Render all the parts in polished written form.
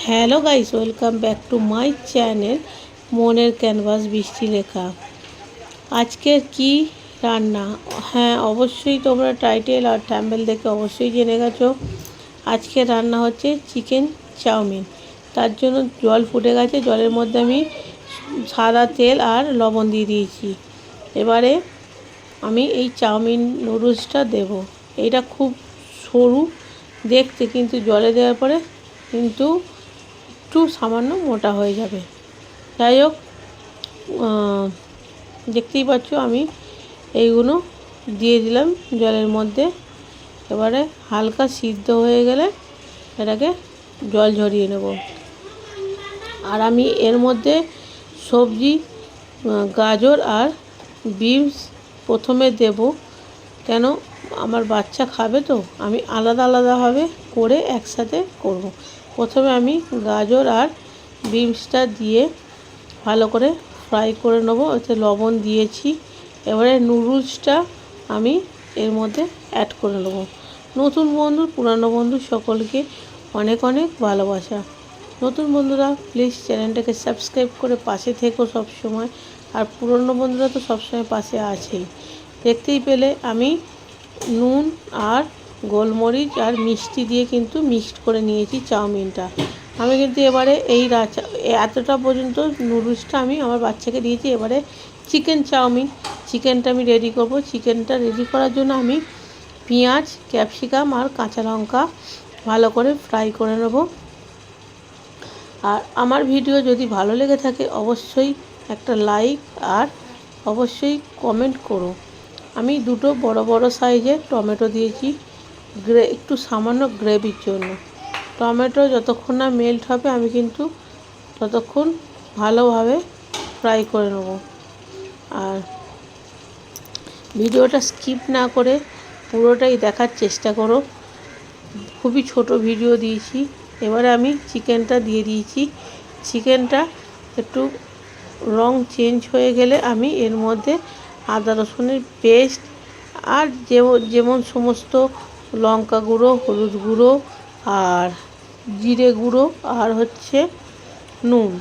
Hello guys, welcome back to my channel মনের canvas বৃষ্টি লেখা। আজকের কি রান্না? হ্যাঁ, অবশ্যই তোমরা টাইটেল আর থাম্বনেল দেখে অবশ্যই জেনে গেছো। আজকে রান্না হচ্ছে চিকেন চাউমিন। তার জন্য জল ফুটে গেছে, জলের মধ্যে আমি সাদা তেল আর লবণ দিয়ে দিয়েছি। এবারে আমি এই চাউমিন নুডলসটা দেব। এটা খুব সরু দেখতে, কিন্তু জলে দেওয়ার পরে কিন্তু একটু সামান্য মোটা হয়ে যাবে। যাই হোক, দেখতেই পাচ্ছ আমি এইগুলো দিয়ে দিলাম জলের মধ্যে। এবারে হালকা সিদ্ধ হয়ে গেলে এটাকে জল ঝরিয়ে নেব। আর আমি এর মধ্যে সবজি গাজর আর বিনস প্রথমে দেব, কেন আমার বাচ্চা খাবে, তো আমি আলাদা আলাদাভাবে করে একসাথে করব। প্রথমে আমি গাজর আর বিনসটা দিয়ে ভালো করে ফ্রাই করে নেব। ওতে লবণ দিয়েছি। এবারে নুডলসটা আমি এর মধ্যে অ্যাড করে নেব। নতুন বন্ধু পুরানো বন্ধু সকলকে অনেক অনেক ভালোবাসা। নতুন বন্ধুরা প্লিজ চ্যানেলটাকে সাবস্ক্রাইব করে পাশে থেকো সব সময়। আর পুরনো বন্ধুরা তো সবসময় পাশে আছেই। দেখতেই পেলে আমি নুন আর গোলমরিচ আর মিষ্টি দিয়ে কিন্তু মিক্সড করে নিয়েছি চাউমিনটা। আমি কিন্তু এবারে এতটা পর্যন্ত নুডলসটা আমি আমার বাচ্চাকে দিয়েছি। এবারে চিকেনটা আমি রেডি করব। চিকেনটা রেডি করার জন্য আমি পেঁয়াজ, ক্যাপসিকাম আর কাঁচা লঙ্কা ভালো করে ফ্রাই করে নেব। আর আমার ভিডিও যদি ভালো লেগে থাকে অবশ্যই একটা লাইক আর অবশ্যই কমেন্ট করো। আমি দুটো বড় বড় সাইজের টমেটো দিয়েছি একটু সামান্য গ্রেভির জন্য। টমেটো যতক্ষণ না মেল্ট হবে আমি কিন্তু ততক্ষণ ভালোভাবে ফ্রাই করে নেব। আর ভিডিওটা স্কিপ না করে পুরোটাই দেখার চেষ্টা করো। খুবই ছোট ভিডিও দিয়েছি। এবারে আমি চিকেনটা দিয়ে দিয়েছি। চিকেনটা একটু রং চেঞ্জ হয়ে গেলে আমি এর মধ্যে আদা রসুনের পেস্ট আর যেমন সমস্ত লঙ্কা গুঁড়ো, হলুদ গুঁড়ো আর জিরে গুঁড়ো আর হচ্ছে নুন,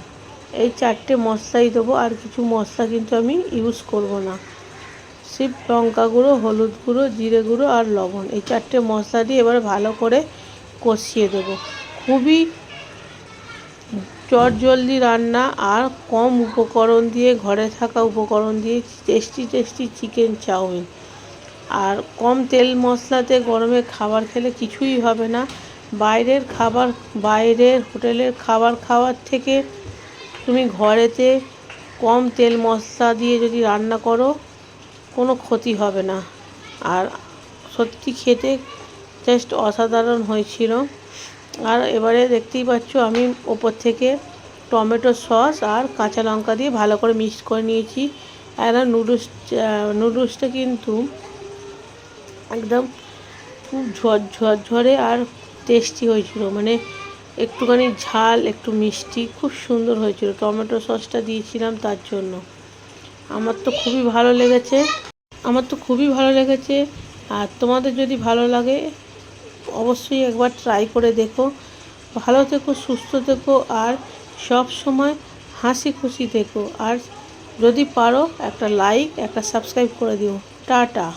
এই 4টে মশলাই দেবো। আর কিছু মশলা কিন্তু আমি ইউজ করব না। সির্ফ লঙ্কা গুঁড়ো, হলুদ গুঁড়ো, জিরে গুঁড়ো আর লবণ, এই 4টে মশলা দিয়ে এবার ভালো করে কষিয়ে দেবো। খুবই চটজলদি রান্না আর কম উপকরণ দিয়ে, ঘরে থাকা উপকরণ দিয়ে টেস্টি চিকেন চাউমিন। আর কম তেল মশলাতে গরমে খাবার খেলে কিছুই হবে না। বাইরের হোটেলের খাবার খাওয়ার থেকে তুমি ঘরেতে কম তেল মশলা দিয়ে যদি রান্না করো কোনো ক্ষতি হবে না। আর সত্যি খেতে জাস্ট অসাধারণ হয়েছিল। আর এবারে দেখতেই পাচ্ছ আমি ওপর থেকে টমেটো সস আর কাঁচা লঙ্কা দিয়ে ভালো করে মিক্স করে নিয়েছি। আর নুডলসটা কিন্তু একদম খুব ঝরঝরে আর টেস্টি হয়েছিল। মানে একটুখানি ঝাল, একটু মিষ্টি, খুব সুন্দর হয়েছিল। টমেটো সসটা দিয়েছিলাম তার জন্য। আমার তো খুবই ভালো লেগেছে। আর তোমাদের যদি ভালো লাগে অবশ্যই একবার ট্রাই করে দেখো। ভালো থেকো, সুস্থ থেকো আর সব সময় হাসি খুশি থেকো। আর যদি পারো একটা লাইক, একটা সাবস্ক্রাইব করে দিও। টাটা।